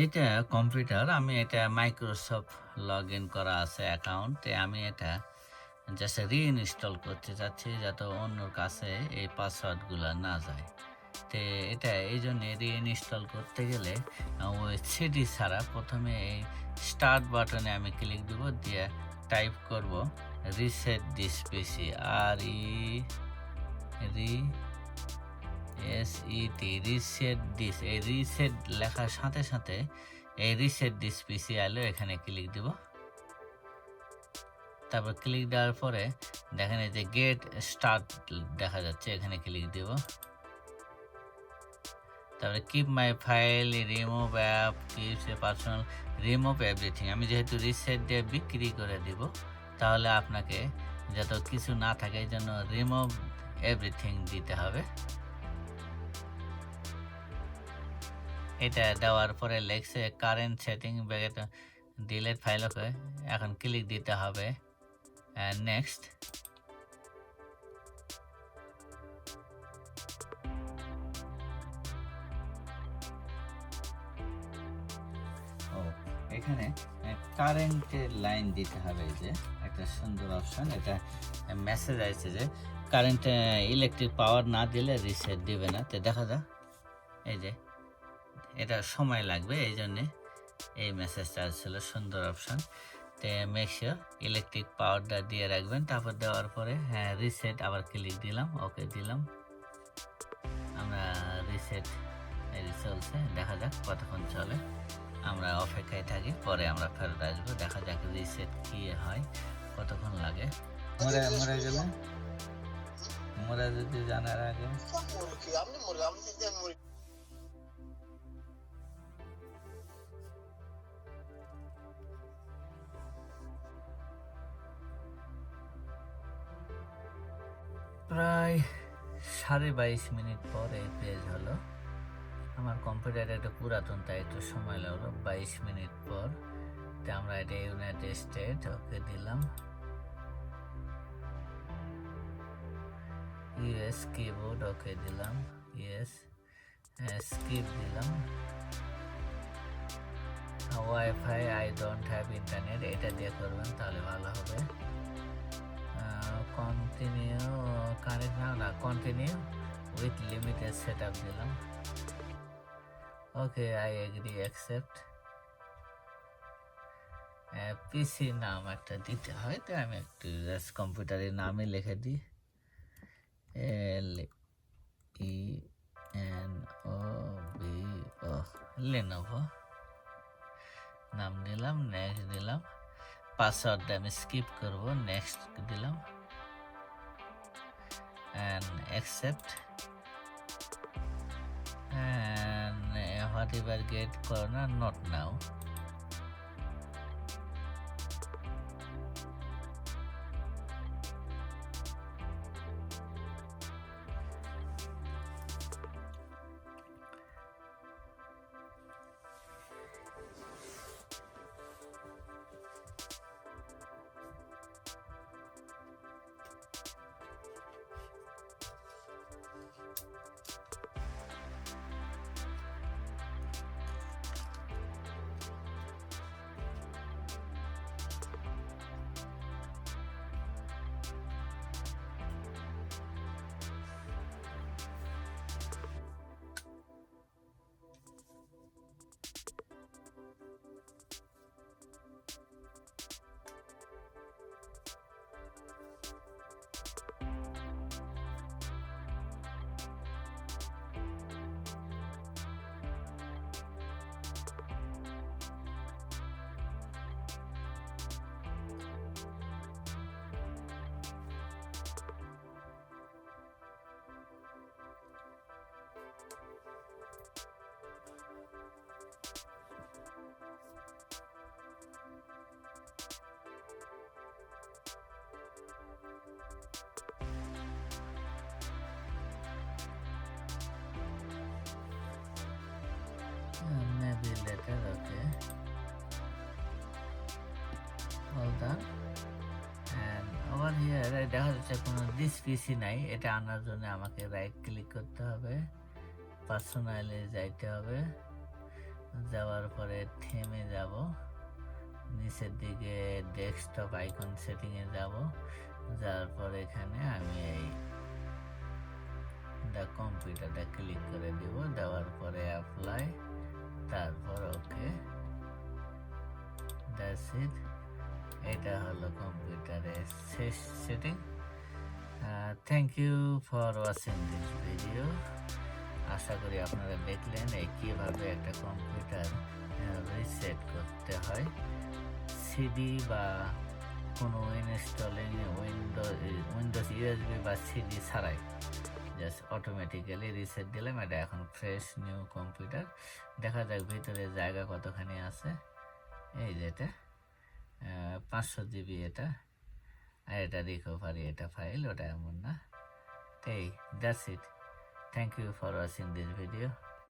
এটা কম্পিউটার, আমি এটা মাইক্রোসফট লগ ইন করা আছে অ্যাকাউন্টে। আমি এটা জাস্ট রিইনস্টল করতে চাচ্ছি যাতে অন্যর কাছে এই পাসওয়ার্ডগুলো না যায়। তো এটা এই জন্যে রিইনস্টল করতে গেলে ওই সিডি ছাড়া প্রথমে এই স্টার্ট বাটনে আমি ক্লিক দেব, দিয়ে টাইপ করব রিসেট দিস পিসি, আর রি এসইটি, রিসেট দিস। এই রিসেট লেখার সাথে সাথে এই রিসেট দিস পিসি আলো, এখানে ক্লিক দিব। তারপর ক্লিক দেওয়ার পরে দেখেন এই যে গেট স্টার্ট দেখা যাচ্ছে, এখানে ক্লিক দিব। তারপরে keep my file, remove app, keeps A personal, remove everything. আমি যেহেতু রিসেট দিয়ে বিক্রি করে দিব, তাহলে আপনাকে যাতে কিছু না থাকে এই জন্য রিমুভ এভরিথিং দিতে হবে। এটা দেওয়ার পরে লেখছে কারেন্ট সেটিং ব্যাগেট ডিলেট ফাইল, ওকে। এখন ক্লিক দিতে হবে নেক্সট। ও, এখানে কারেন্টের লাইন দিতে হবে। এই যে একটা সুন্দর অপশন, এটা মেসেজ আসছে যে কারেন্ট ইলেকট্রিক পাওয়ার না দিলে রিসেট দিবে না। তো দেখা যাক, এই যে এটা সময় লাগবে, এই জন্যে এই মেসেজটা আসছিল। সুন্দর অপশন। তো মেক শিওর ইলেকট্রিক পাওয়ারটা দিয়ে রাখবেন। তারপর দেওয়ার পরে হ্যাঁ রিসেট, আবার ক্লিক দিলাম, ওকে দিলাম। আমরা রিসেট চলছে, দেখা যাক কতক্ষণ চলে। আমরা অপেক্ষায় থাকি, পরে আমরা ফেরত আসবো। দেখা যাক রিসেট কি হয়, কতক্ষণ লাগে। মরে গেলে, মরে যদি জানার আগে প্রায় 22.5 মিনিট পর এই পেজ হলো। আমার কম্পিউটার একটু পুরাতন, তাই একটু সময় লাগলো। 22 মিনিট পর আমরা এটা ইউনাইটেড স্টেট, ওকে দিলাম। ইউএস কিবোর্ড, ওকে দিলাম। ইয়েস, স্কিপ দিলাম। Wifi, I don't have internet, এটা দিয়ে করবেন তাহলে ভালো হবে। কন্টিনিউ, কানেক্ট না, continue with limited set up দিলাম। ওকে, আই এগ্রি, অ্যাকসেপ্ট। পিসি নাম একটা দিতে হয়, তো আমি একটু জাস্ট কম্পিউটারের নামই লিখে দিই, LENOVO, লেনোভো নাম দিলাম। নেক্সট দিলাম। পাসওয়ার্ডটা আমি স্কিপ করব, নেক্সট দিলাম and accept and whatever get corner not now. Maybe later, okay. All done. And over here দেখা যাচ্ছে কোনো দিস পিসি নাই, এটা আনার জন্য আমাকে রাইট ক্লিক করতে হবে, পার্সোনালে যাইতে হবে, যাওয়ার পরে থেমে যাব, নিচের দিকে ডেস্কটপ আইকন সেটিংয়ে যাব, যাওয়ার পরে এখানে আমি এই দ্য কম্পিউটারটা ক্লিক করে দিব, দেওয়ার পরে অ্যাপ্লাই, তারপর ওকে, দ্যাটস ইট। এটা হলো কম্পিউটারের শেষ setting. Thank you for watching this video. আশা করি আপনারা দেখলেন এই কীভাবে একটা কম্পিউটার রিসেট করতে হয় সিডি বা কোনো ইনস্টলিং উইন্ডোজ ইউএসবি বা সিডি ছাড়াই, জাস্ট অটোমেটিক্যালি রিসেট দিলাম। এটা এখন ফ্রেশ নিউ কম্পিউটার। দেখা যাক ভিতরে জায়গা কতখানি আছে। এই যেটা 500 জিবি এটা, আর এটা রিকভারি, এটা ফাইল, ওটা এমন না। এই that's it. Thank you for watching this video.